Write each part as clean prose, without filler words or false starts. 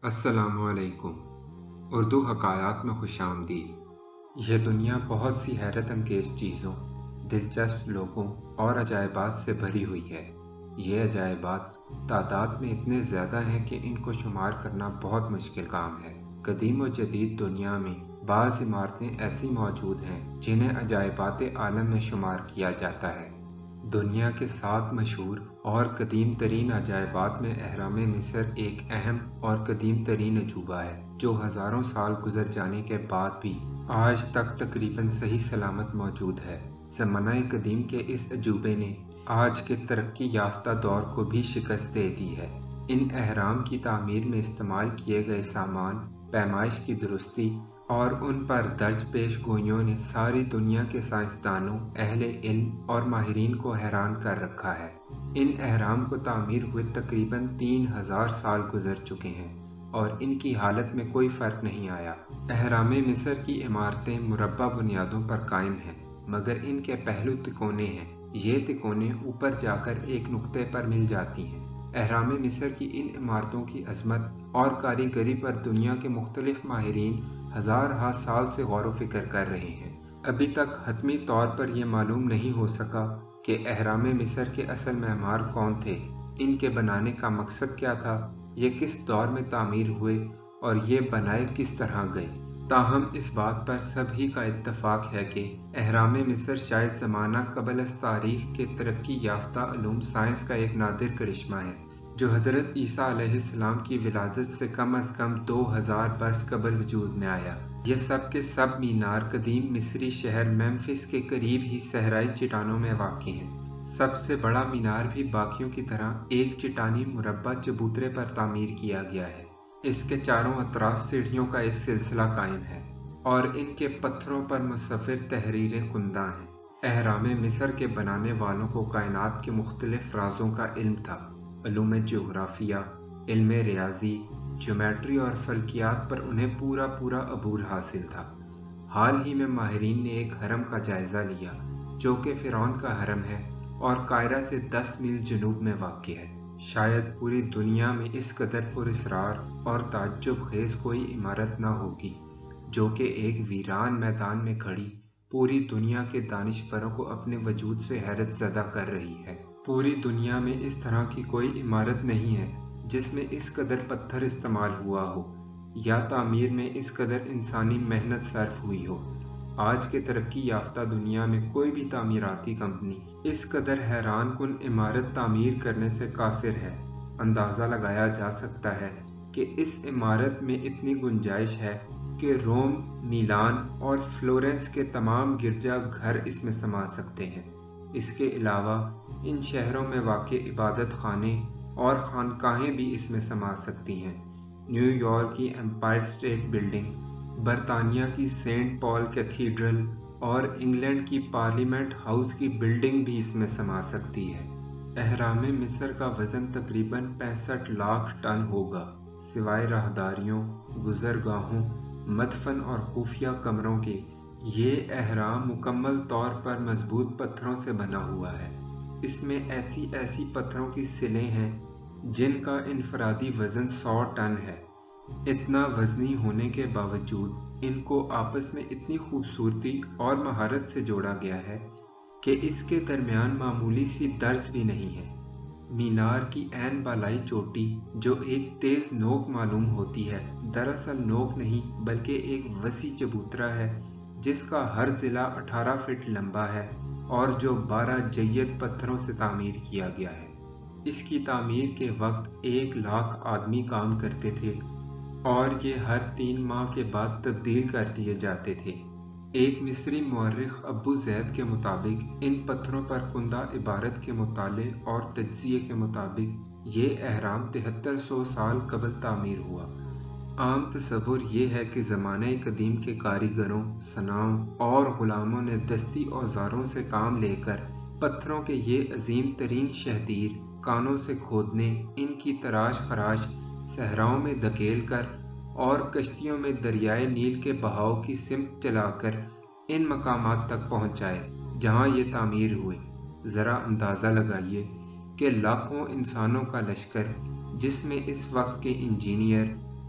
السلام علیکم۔ اردو حکایات میں خوش آمدید۔ یہ دنیا بہت سی حیرت انگیز چیزوں، دلچسپ لوگوں اور عجائبات سے بھری ہوئی ہے۔ یہ عجائبات تعداد میں اتنے زیادہ ہیں کہ ان کو شمار کرنا بہت مشکل کام ہے۔ قدیم و جدید دنیا میں بعض عمارتیں ایسی موجود ہیں جنہیں عجائبات عالم میں شمار کیا جاتا ہے۔ دنیا کے 7 مشہور اور قدیم ترین عجائبات میں اہرام مصر ایک اہم اور قدیم ترین عجوبہ ہے جو ہزاروں سال گزر جانے کے بعد بھی آج تک تقریباً صحیح سلامت موجود ہے۔ زمانہ قدیم کے اس عجوبے نے آج کے ترقی یافتہ دور کو بھی شکست دے دی ہے۔ ان اہرام کی تعمیر میں استعمال کیے گئے سامان، پیمائش کی درستی اور ان پر درج پیش گوئیوں نے ساری دنیا کے سائنسدانوں، اہل علم اور ماہرین کو حیران کر رکھا ہے۔ ان اہرام کو تعمیر ہوئے تقریباً 3000 سال گزر چکے ہیں اور ان کی حالت میں کوئی فرق نہیں آیا۔ اہرام مصر کی عمارتیں مربع بنیادوں پر قائم ہیں، مگر ان کے پہلو تکونے ہیں۔ یہ تکونے اوپر جا کر ایک نقطے پر مل جاتی ہیں۔ اہرام مصر کی ان عمارتوں کی عظمت اور کاریگری پر دنیا کے مختلف ماہرین ہزارہ سال سے غور و فکر کر رہے ہیں۔ ابھی تک حتمی طور پر یہ معلوم نہیں ہو سکا کہ اہرام مصر کے اصل معمار کون تھے، ان کے بنانے کا مقصد کیا تھا، یہ کس دور میں تعمیر ہوئے اور یہ بنائے کس طرح گئے۔ تاہم اس بات پر سبھی کا اتفاق ہے کہ اہرام مصر شاید زمانہ قبل از تاریخ کے ترقی یافتہ علوم سائنس کا ایک نادر کرشمہ ہے جو حضرت عیسیٰ علیہ السلام کی ولادت سے کم از کم 2000 برس قبل وجود میں آیا۔ یہ سب کے سب مینار قدیم مصری شہر میمفس کے قریب ہی صحرائی چٹانوں میں واقع ہیں۔ سب سے بڑا مینار بھی باقیوں کی طرح ایک چٹانی مربع چبوترے پر تعمیر کیا گیا ہے۔ اس کے چاروں اطراف سیڑھیوں کا ایک سلسلہ قائم ہے اور ان کے پتھروں پر مصور تحریریں کندہ ہیں۔ اہرام مصر کے بنانے والوں کو کائنات کے مختلف رازوں کا علم تھا۔ علوم جغرافیہ، علم ریاضی، جیومیٹری اور فلکیات پر انہیں پورا عبور حاصل تھا۔ حال ہی میں ماہرین نے ایک حرم کا جائزہ لیا جو کہ فرعون کا حرم ہے اور قاہرہ سے 10 میل جنوب میں واقع ہے۔ شاید پوری دنیا میں اس قدر پراسرار اور تعجب خیز کوئی عمارت نہ ہوگی جو کہ ایک ویران میدان میں کھڑی پوری دنیا کے دانشوروں کو اپنے وجود سے حیرت زدہ کر رہی ہے۔ پوری دنیا میں اس طرح کی کوئی عمارت نہیں ہے جس میں اس قدر پتھر استعمال ہوا ہو یا تعمیر میں اس قدر انسانی محنت صرف ہوئی ہو۔ آج کے ترقی یافتہ دنیا میں کوئی بھی تعمیراتی کمپنی اس قدر حیران کن عمارت تعمیر کرنے سے قاصر ہے۔ اندازہ لگایا جا سکتا ہے کہ اس عمارت میں اتنی گنجائش ہے کہ روم، میلان اور فلورنس کے تمام گرجا گھر اس میں سما سکتے ہیں۔ اس کے علاوہ ان شہروں میں واقع عبادت خانے اور خانقاہیں بھی اس میں سما سکتی ہیں۔ نیو یارک کی ایمپائر اسٹیٹ بلڈنگ، برطانیہ کی سینٹ پال کیتھیڈرل اور انگلینڈ کی پارلیمنٹ ہاؤس کی بلڈنگ بھی اس میں سما سکتی ہے۔ اہرام مصر کا وزن تقریباً 65 لاکھ ٹن ہوگا۔ سوائے راہداریوں، گزرگاہوں، مدفن اور خفیہ کمروں کے، یہ اہرام مکمل طور پر مضبوط پتھروں سے بنا ہوا ہے۔ اس میں ایسی پتھروں کی سلیں ہیں جن کا انفرادی وزن 100 ٹن ہے۔ اتنا وزنی ہونے کے باوجود ان کو آپس میں اتنی خوبصورتی اور مہارت سے جوڑا گیا ہے کہ اس کے درمیان معمولی سی درز بھی نہیں ہے۔ مینار کی عین بالائی چوٹی جو ایک تیز نوک معلوم ہوتی ہے، دراصل نوک نہیں بلکہ ایک وسیع چبوترا ہے جس کا ہر ضلع 18 فٹ لمبا ہے اور جو 12 جید پتھروں سے تعمیر کیا گیا ہے۔ اس کی تعمیر کے وقت 1 لاکھ آدمی کام کرتے تھے اور یہ ہر 3 ماہ کے بعد تبدیل کر دیے جاتے تھے۔ ایک مصری مورخ ابو زید کے مطابق ان پتھروں پر کندہ عبارت کے مطالعے اور تجزیے کے مطابق یہ اہرام 7300 سال قبل تعمیر ہوا۔ عام تصور یہ ہے کہ زمانہ قدیم کے کاریگروں، صناؤں اور غلاموں نے دستی اوزاروں سے کام لے کر پتھروں کے یہ عظیم ترین شہدیر کانوں سے کھودنے، ان کی تراش خراش صحراؤں میں دھکیل کر اور کشتیوں میں دریائے نیل کے بہاؤ کی سمت چلا کر ان مقامات تک پہنچائے جہاں یہ تعمیر ہوئے۔ ذرا اندازہ لگائیے کہ لاکھوں انسانوں کا لشکر، جس میں اس وقت کے انجینئر،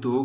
2